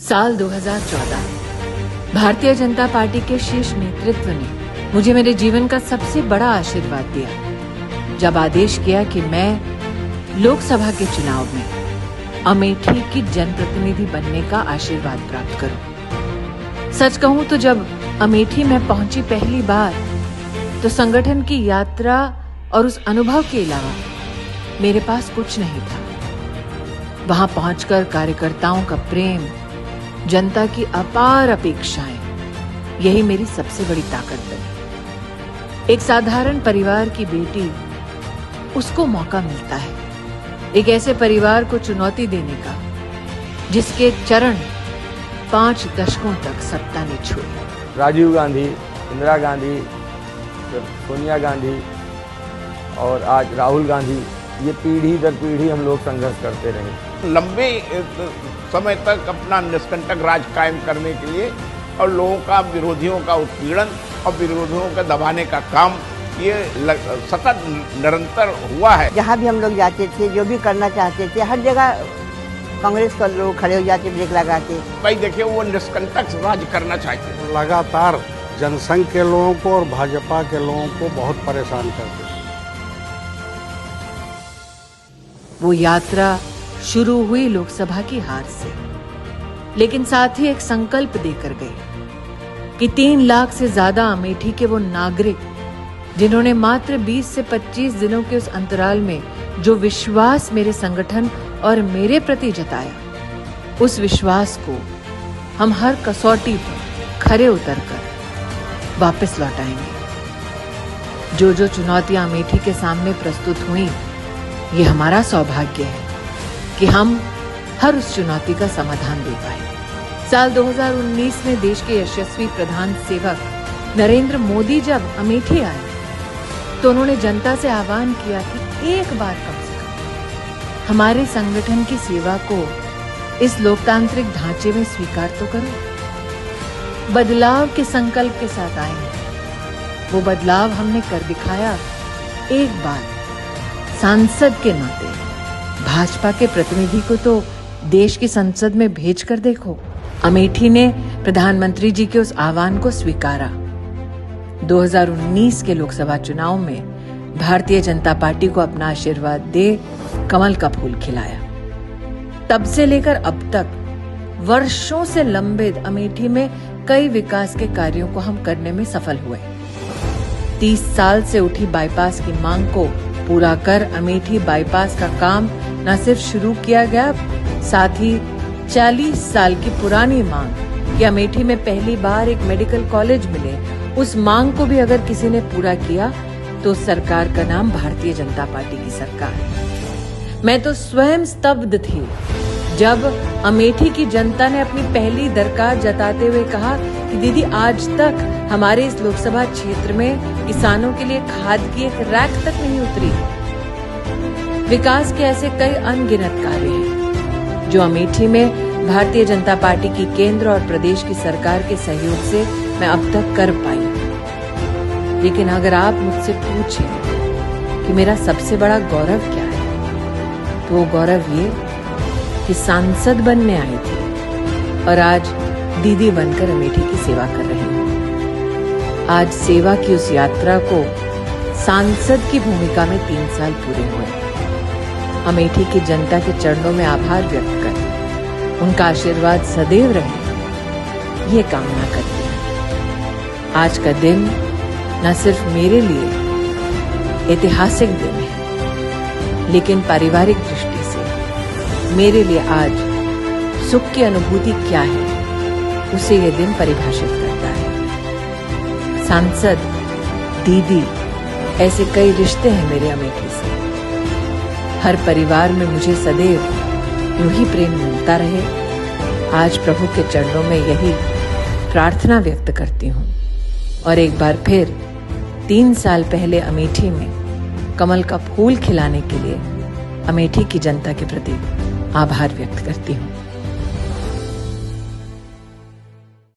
साल 2014 भारतीय जनता पार्टी के शीर्ष नेतृत्व ने मुझे मेरे जीवन का सबसे बड़ा आशीर्वाद दिया जब आदेश किया कि मैं लोकसभा के चुनाव में अमेठी की जनप्रतिनिधि बनने का आशीर्वाद प्राप्त करूं। सच कहूं तो जब अमेठी में पहुंची पहली बार तो संगठन की यात्रा और उस अनुभव के अलावा मेरे पास कुछ नहीं था। वहां पहुंचकर कार्यकर्ताओं का प्रेम, जनता की अपार अपेक्षाएं, यही मेरी सबसे बड़ी ताकत बनी। एक साधारण परिवार की बेटी, उसको मौका मिलता है एक ऐसे परिवार को चुनौती देने का जिसके चरण 5 दशकों तक सत्ता ने छुए। राजीव गांधी, इंदिरा गांधी, सोनिया गांधी और आज राहुल गांधी, ये पीढ़ी दर पीढ़ी हम लोग संघर्ष करते रहे। लंबे समय तक अपना निष्कंटक राज कायम करने के लिए और लोगों का, विरोधियों का उत्पीड़न और विरोधियों का दबाने का काम ये सतत निरंतर हुआ है। जहाँ भी हम लोग जाते थे, जो भी करना चाहते थे, हर जगह कांग्रेस का लोग खड़े हो जाते, ब्रेक लगा के। भाई देखिए, वो निष्कंटक राज करना चाहते। लगातार जनसंघ के लोगों को और भाजपा के लोगों को बहुत परेशान करते थे। वो यात्रा शुरू हुई लोकसभा की हार से, लेकिन साथ ही एक संकल्प देकर गए कि 3 लाख से ज्यादा अमेठी के वो नागरिक जिन्होंने मात्र 20 से 25 दिनों के उस अंतराल में जो विश्वास मेरे संगठन और मेरे प्रति जताया, उस विश्वास को हम हर कसौटी पर खरे उतरकर वापस लौटाएंगे। जो जो चुनौतियां अमेठी के सामने प्रस्तुत हुई, ये हमारा सौभाग्य है कि हम हर उस चुनौती का समाधान दे पाए। साल 2019 में देश के यशस्वी प्रधान सेवक नरेंद्र मोदी जब अमेठी आए तो उन्होंने जनता से आह्वान किया कि एक बार कम से कम हमारे संगठन की सेवा को इस लोकतांत्रिक ढांचे में स्वीकार तो करो। बदलाव के संकल्प के साथ आए, वो बदलाव हमने कर दिखाया। एक बार सांसद के नाते भाजपा के प्रतिनिधि को तो देश की संसद में भेज कर देखो। अमेठी ने प्रधानमंत्री जी के उस आह्वान को स्वीकारा। 2019 के लोकसभा चुनाव में भारतीय जनता पार्टी को अपना आशीर्वाद दे कमल का फूल खिलाया। तब से लेकर अब तक वर्षों से लंबित अमेठी में कई विकास के कार्यों को हम करने में सफल हुए। 30 साल से उठी बाईपास की मांग को पूरा कर अमेठी बाईपास का काम न सिर्फ शुरू किया गया, साथ ही 40 साल की पुरानी मांग कि अमेठी में पहली बार एक मेडिकल कॉलेज मिले, उस मांग को भी अगर किसी ने पूरा किया तो सरकार का नाम भारतीय जनता पार्टी की सरकार है। मैं तो स्वयं स्तब्ध थी जब अमेठी की जनता ने अपनी पहली दरकार जताते हुए कहा कि दीदी, आज तक हमारे इस लोकसभा क्षेत्र में किसानों के लिए खाद की एक रैक तक नहीं उतरी। विकास के ऐसे कई अनगिनत कार्य हैं जो अमेठी में भारतीय जनता पार्टी की केंद्र और प्रदेश की सरकार के सहयोग से मैं अब तक कर पाई। लेकिन अगर आप मुझसे पूछें कि मेरा सबसे बड़ा गौरव क्या है, तो वो गौरव ये कि सांसद बनने आई थी और आज दीदी बनकर अमेठी की सेवा कर रही हूँ। आज सेवा की उस यात्रा को सांसद की भूमिका में 3 साल पूरे हुए। अमेठी की जनता के चरणों में आभार व्यक्त कर उनका आशीर्वाद सदैव रहे, ये कामना करती हूँ। आज का दिन न सिर्फ मेरे लिए ऐतिहासिक दिन है, लेकिन पारिवारिक दृष्टि से मेरे लिए आज सुख की अनुभूति क्या है, उसे ये दिन परिभाषित करता है। सांसद, दीदी, ऐसे कई रिश्ते हैं मेरे अमेठी से। हर परिवार में मुझे सदैव यूं ही प्रेम मिलता रहे। आज प्रभु के चरणों में यही प्रार्थना व्यक्त करती हूँ और एक बार फिर 3 साल पहले अमेठी में कमल का फूल खिलाने के लिए अमेठी की जनता के प्रति आभार व्यक्त करती हूँ।